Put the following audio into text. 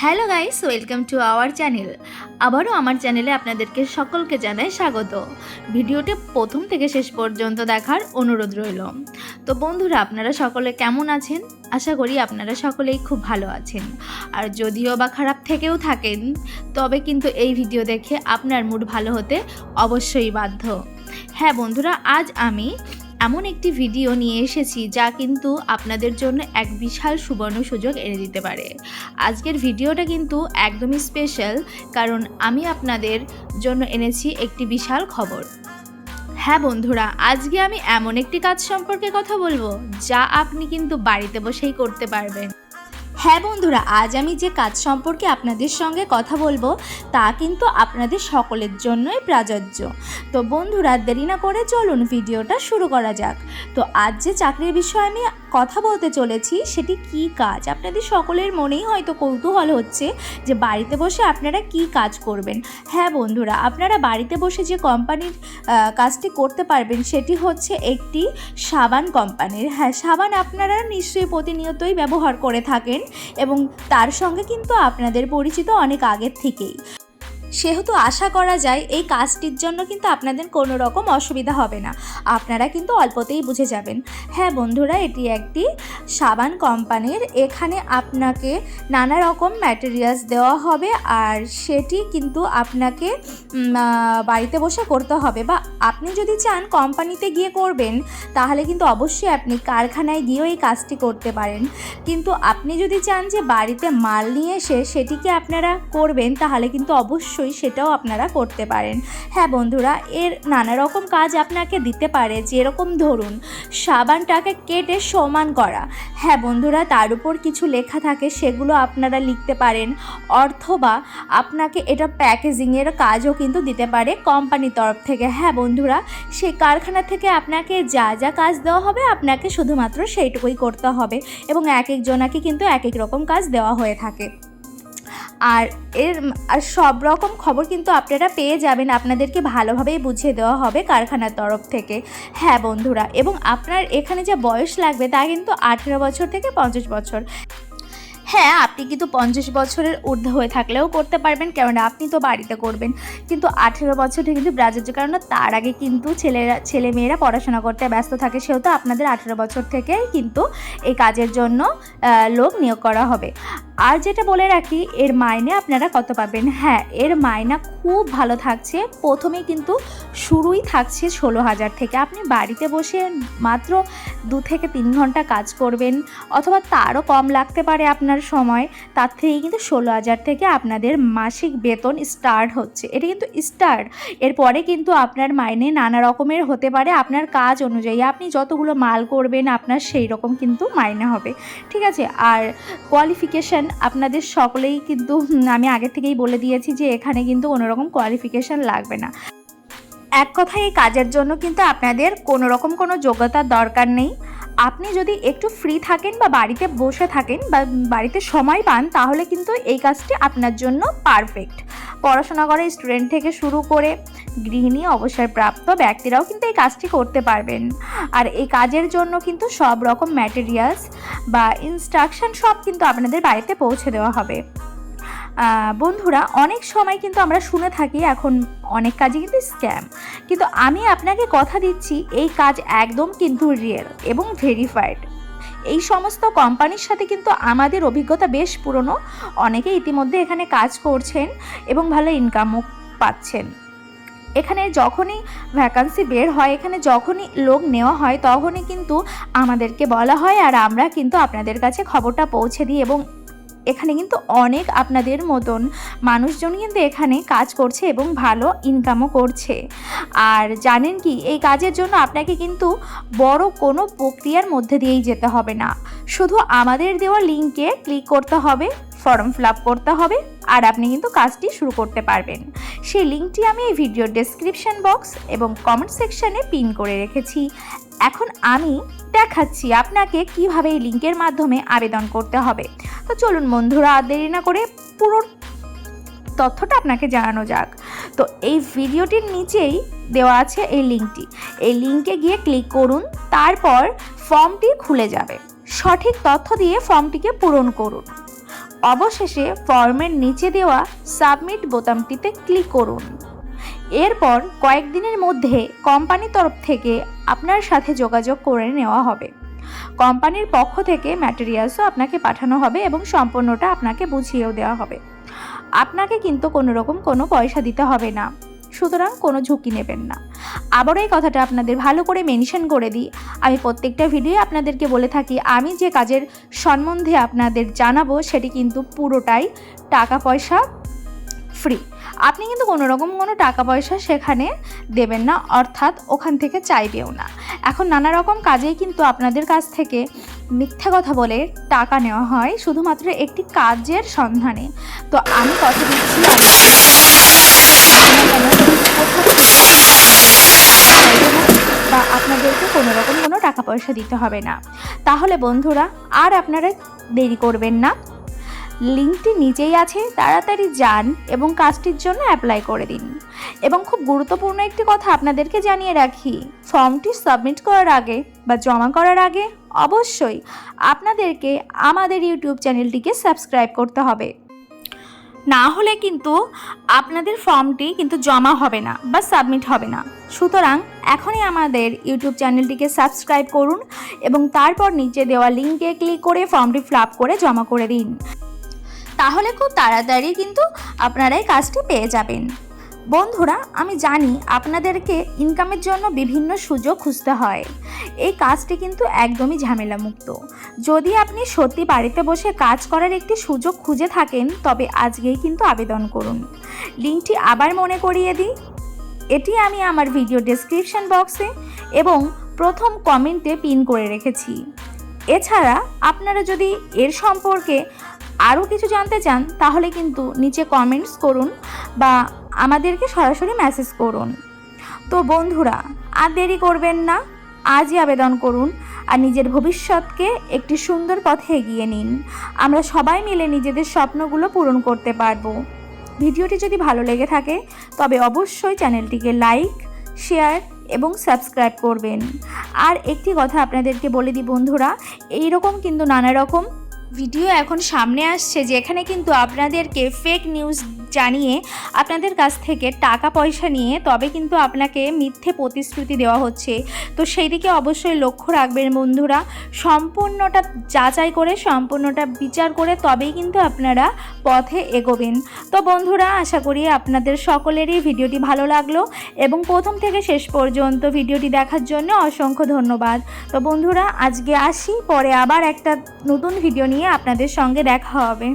Hello guys, welcome to our channel. আবারও আমার চ্যানেলে আপনাদেরকে সকলকে জানাই স্বাগত। ভিডিওটি প্রথম থেকে শেষ পর্যন্ত দেখার অনুরোধ রইল। তো বন্ধুরা, আপনারা সকলে কেমন আছেন? আশা করি আপনারা সকলেই খুব ভালো আছেন। আর যদিও বা খারাপ থেকেও থাকেন, তবে কিন্তু এই ভিডিও দেখে আপনার মুড ভালো হতে অবশ্যই বাধ্য। হ্যাঁ বন্ধুরা, আজ আমি এমন একটি ভিডিও নিয়ে এসেছি যা কিন্তু আপনাদের জন্য এক বিশাল সুবর্ণ সুযোগ এনে দিতে পারে। আজকের ভিডিওটা কিন্তু একদমই স্পেশাল, কারণ আমি আপনাদের জন্য এনেছি একটি বিশাল খবর। হ্যাঁ বন্ধুরা, আজকে আমি এমন একটি কাজ সম্পর্কে কথা বলবো যা আপনি কিন্তু বাড়িতে বসেই করতে পারবেন। হ্যাঁ বন্ধুরা, আজ আমি যে কাজ সম্পর্কে আপনাদের সঙ্গে কথা বলবো তা কিন্তু আপনাদের সকলের জন্যই প্রযোজ্য। তো বন্ধুরা, দেরি না করে চলুন ভিডিওটা শুরু করা যাক। তো আজ যে চাকরির বিষয়ে আমি কথা বলতে চলেছি সেটি কি কাজ, আপনাদের সকলের মনেই হয়তো কৌতূহল হচ্ছে যে বাড়িতে বসে আপনারা কি কাজ করবেন। হ্যাঁ বন্ধুরা, আপনারা বাড়িতে বসে যে কোম্পানির কাজটি করতে পারবেন সেটি হচ্ছে একটি সাবান কোম্পানির। হ্যাঁ, সাবান আপনারা নিশ্চয়ই প্রতিনিয়তই ব্যবহার করে থাকেন এবং তার সঙ্গে কিন্তু আপনাদের পরিচিত অনেক আগের থেকেই, সেহেতু আশা করা যায় এই কাজটির জন্য কিন্তু আপনাদের কোনো রকম অসুবিধা হবে না, আপনারা কিন্তু অল্পতেই বুঝে যাবেন। হ্যাঁ বন্ধুরা, এটি একটি সাবান কোম্পানির। এখানে আপনাকে নানা রকম ম্যাটেরিয়ালস দেওয়া হবে আর সেটি কিন্তু আপনাকে বাড়িতে বসে করতে হবে, বা আপনি যদি চান কোম্পানিতে গিয়ে করবেন তাহলে কিন্তু অবশ্যই আপনি কারখানায় গিয়েও এই কাজটি করতে পারেন। কিন্তু আপনি যদি চান যে বাড়িতে মাল নিয়ে এসে সেটিকে আপনারা করবেন তাহলে কিন্তু অবশ্যই সেটাও আপনারা করতে পারেন। হ্যাঁ বন্ধুরা, এর নানা রকম কাজ আপনাকে দিতে পারে, যেরকম ধরুন সাবানটাকে কেটে সমান করা। হ্যাঁ বন্ধুরা, তার উপর কিছু লেখা থাকে সেগুলো আপনারা লিখতে পারেন, অথবা আপনাকে এটা প্যাকেজিংয়ের কাজও কিন্তু দিতে পারে কোম্পানির তরফ থেকে। হ্যাঁ বন্ধুরা, সেই কারখানা থেকে আপনাকে যা যা কাজ দেওয়া হবে আপনাকে শুধুমাত্র সেইটুকুই করতে হবে, এবং এক একজনাকে কিন্তু এক এক রকম কাজ দেওয়া হয়ে থাকে। আর সব রকম খবর কিন্তু আপনারা পেয়ে যাবেন, আপনাদেরকে ভালোভাবেই বুঝিয়ে দেওয়া হবে কারখানার তরফ থেকে। হ্যাঁ বন্ধুরা, এবং আপনার এখানে যে বয়স লাগবে তা কিন্তু 18 বছর থেকে 50 বছর। হ্যাঁ, আপনি কিন্তু 50 বছরের ঊর্ধ্বে হয়ে থাকলেও করতে পারবেন, কেননা আপনি তো বাড়িতে করবেন। কিন্তু 18 বছরটা কিন্তু প্রযোজ্য, কারণ তার আগে কিন্তু ছেলেমেয়েরা পড়াশোনা করতে ব্যস্ত থাকে, সেহেতু আপনাদের 18 বছর থেকেই কিন্তু এই কাজের জন্য লোক নিয়োগ করা হবে। আর যেটা বলে রাখি, এর মাইনে আপনারা কত পাবেন। হ্যাঁ, এর মাইনা খুব ভালো থাকছে। প্রথমেই কিন্তু শুরুই থাকছে 16,000 থেকে। আপনি বাড়িতে বসে মাত্র 2 থেকে 3 ঘন্টা কাজ করবেন, অথবা তারও কম লাগতে পারে আপনার সময়, তার থেকেই কিন্তু 16,000 থেকে আপনাদের মাসিক বেতন স্টার্ট হচ্ছে। এটা কিন্তু স্টার্ট, এরপরে কিন্তু আপনার মাইনে নানা রকমের হতে পারে, আপনার কাজ অনুযায়ী আপনি যতগুলো মাল করবেন আপনার সেই রকম কিন্তু মাইনে হবে, ঠিক আছে। আর কোয়ালিফিকেশান আপনাদের সকলেই কিন্তু আমি আগে থেকেই বলে দিয়েছি যে এখানে কিন্তু কোনো রকম কোয়ালিফিকেশান লাগবে না। এক কথায় এই কাজের জন্য কিন্তু আপনাদের কোনো রকম কোনো যোগ্যতার দরকার নেই। আপনি যদি একটু ফ্রি থাকেন বা বাড়িতে বসে থাকেন বা বাড়িতে সময় পান তাহলে কিন্তু এই কাজটি আপনার জন্য পারফেক্ট। পড়াশোনা করে স্টুডেন্ট থেকে শুরু করে গৃহিণী, অবসরপ্রাপ্ত ব্যক্তিরাও কিন্তু এই কাজটি করতে পারবেন। আর এই কাজের জন্য কিন্তু সব রকম ম্যাটেরিয়ালস বা ইনস্ট্রাকশন সব কিন্তু আপনাদের বাড়িতে পৌঁছে দেওয়া হবে। বন্ধুরা, অনেক সময় কিন্তু আমরা শুনে থাকি এখন অনেক কাজই কিন্তু স্ক্যাম, কিন্তু আমি আপনাকে কথা দিচ্ছি এই কাজ একদম কিন্তু রিয়েল এবং ভেরিফাইড। এই সমস্ত কোম্পানির সাথে কিন্তু আমাদের অভিজ্ঞতা বেশ পুরনো, অনেকে ইতিমধ্যে এখানে কাজ করছেন এবং ভালো ইনকামও পাচ্ছেন। এখানে যখনই ভ্যাকান্সি বের হয়, এখানে যখনই লোক নেওয়া হয় তখনই কিন্তু আমাদেরকে বলা হয় আর আমরা কিন্তু আপনাদের কাছে খবরটা পৌঁছে দিই, এবং এখানে কিন্তু অনেক আপনাদের মতন মানুষজন কিন্তু এখানে কাজ করছে এবং ভালো ইনকামও করছে। আর জানেন কি, এই কাজের জন্য আপনাকে কিন্তু বড় কোনো প্রক্রিয়ার মধ্যে দিয়েই যেতে হবে না, শুধু আমাদের দেওয়া লিঙ্কে ক্লিক করতে হবে, ফর্ম ফিল আপ করতে হবে, আর আপনি কিন্তু কাজটি শুরু করতে পারবেন। সেই লিঙ্কটি আমি এই ভিডিওর ডেসক্রিপশন বক্স এবং কমেন্ট সেকশানে পিন করে রেখেছি। এখন আমি দেখাচ্ছি আপনাকে কিভাবে এই লিঙ্কের মাধ্যমে আবেদন করতে হবে। তো চলুন বন্ধুরা, আর দেরি না করে পুরো তথ্যটা আপনাকে জানানো যাক। তো এই ভিডিওটির নিচেই দেওয়া আছে এই লিঙ্কটি, এই লিঙ্কে গিয়ে ক্লিক করুন, তারপর ফর্মটি খুলে যাবে। সঠিক তথ্য দিয়ে ফর্মটিকে পূরণ করুন। অবশেষে ফর্মের নিচে দেওয়া সাবমিট বোতামটিতে ক্লিক করুন। এরপর কয়েকদিনের মধ্যে কোম্পানির তরফ থেকে আপনার সাথে যোগাযোগ করে নেওয়া হবে। কোম্পানির পক্ষ থেকে ম্যাটেরিয়ালসও আপনাকে পাঠানো হবে এবং সম্পূর্ণটা আপনাকে বুঝিয়েও দেওয়া হবে। আপনাকে কিন্তু কোনো পয়সা দিতে হবে না, সুতরাং কোনো ঝুঁকি নেবেন না। আবারও এই কথাটা আপনাদের ভালো করে মেনশন করে দিই, আমি প্রত্যেকটা ভিডিও আপনাদেরকে বলে থাকি আমি যে কাজের সম্বন্ধে আপনাদের জানাবো সেটি কিন্তু পুরোটাই টাকা পয়সা ফ্রি। আপনি কিন্তু কোনো টাকা পয়সা সেখানে দেবেন না, অর্থাৎ ওখান থেকে চাইবেও না। এখন নানা রকম কাজেই কিন্তু আপনাদের কাছ থেকে মিথ্যা কথা বলে টাকা নেওয়া হয় শুধুমাত্র একটি কাজের সন্ধানে। তো আমি কথা দিচ্ছি বা আপনাদেরকে কোনো টাকা পয়সা দিতে হবে না। তাহলে বন্ধুরা আর আপনারা দেরি করবেন না, লিঙ্কটি নিচেই আছে, তাড়াতাড়ি যান এবং কাজটির জন্য অ্যাপ্লাই করে দিন। এবং খুব গুরুত্বপূর্ণ একটি কথা আপনাদেরকে জানিয়ে রাখি, ফর্মটি সাবমিট করার আগে বা জমা করার আগে অবশ্যই আপনাদেরকে আমাদের ইউটিউব চ্যানেলটিকে সাবস্ক্রাইব করতে হবে, না হলে কিন্তু আপনাদের ফর্মটি কিন্তু জমা হবে না বা সাবমিট হবে না। সুতরাং এখনই আমাদের ইউটিউব চ্যানেলটিকে সাবস্ক্রাইব করুন এবং তারপর নিচে দেওয়া লিঙ্কে ক্লিক করে ফর্মটি ফিল আপ করে জমা করে দিন। তাহলে খুব তাড়াতাড়ি কিন্তু আপনারা এই কাজটি পেয়ে যাবেন। বন্ধুরা, আমি জানি আপনাদেরকে ইনকামের জন্য বিভিন্ন সুযোগ খুঁজতে হয়, এই কাজটি কিন্তু একদমই ঝামেলামুক্ত। যদি আপনি সত্যি বাড়িতে বসে কাজ করার একটি সুযোগ খুঁজে থাকেন তবে আজকেই কিন্তু আবেদন করুন। লিঙ্কটি আবার মনে করিয়ে দিই, এটি আমি আমার ভিডিও ডেসক্রিপশন বক্সে এবং প্রথম কমেন্টে পিন করে রেখেছি। এছাড়া আপনারা যদি এর সম্পর্কে আরও কিছু জানতে চান তাহলে কিন্তু নিচে কমেন্টস করুন বা আমাদেরকে সরাসরি মেসেজ করুন। তো বন্ধুরা, আর দেরি করবেন না, আজই আবেদন করুন আর নিজের ভবিষ্যৎকে একটি সুন্দর পথে এগিয়ে নিন। আমরা সবাই মিলে নিজেদের স্বপ্নগুলো পূরণ করতে পারবো। ভিডিওটি যদি ভালো লেগে থাকে তবে অবশ্যই চ্যানেলটিকে লাইক, শেয়ার এবং সাবস্ক্রাইব করবেন। আর একটি কথা আপনাদেরকে বলে দিই বন্ধুরা, এইরকম কিন্তু নানা রকম ভিডিও এখন সামনে আসছে যেখানে কিন্তু আপনাদেরকে ফেক নিউজ জানিয়ে আপনাদের কাছ থেকে টাকা পয়সা নিয়ে তবে কিন্তু আপনাকে মিথ্যে প্রতিশ্রুতি দেওয়া হচ্ছে। তো সেই দিকে অবশ্যই লক্ষ্য রাখবেন বন্ধুরা, সম্পূর্ণটা যাচাই করে সম্পূর্ণটা বিচার করে তবেই কিন্তু আপনারা পথে এগোবেন। তো বন্ধুরা, আশা করি আপনাদের সকলেরই ভিডিওটি ভালো লাগলো এবং প্রথম থেকে শেষ পর্যন্ত ভিডিওটি দেখার জন্য অসংখ্য ধন্যবাদ। তো বন্ধুরা, আজকে আসি, পরে আবার একটা নতুন ভিডিও নিয়ে আপনাদের সঙ্গে দেখা হবে।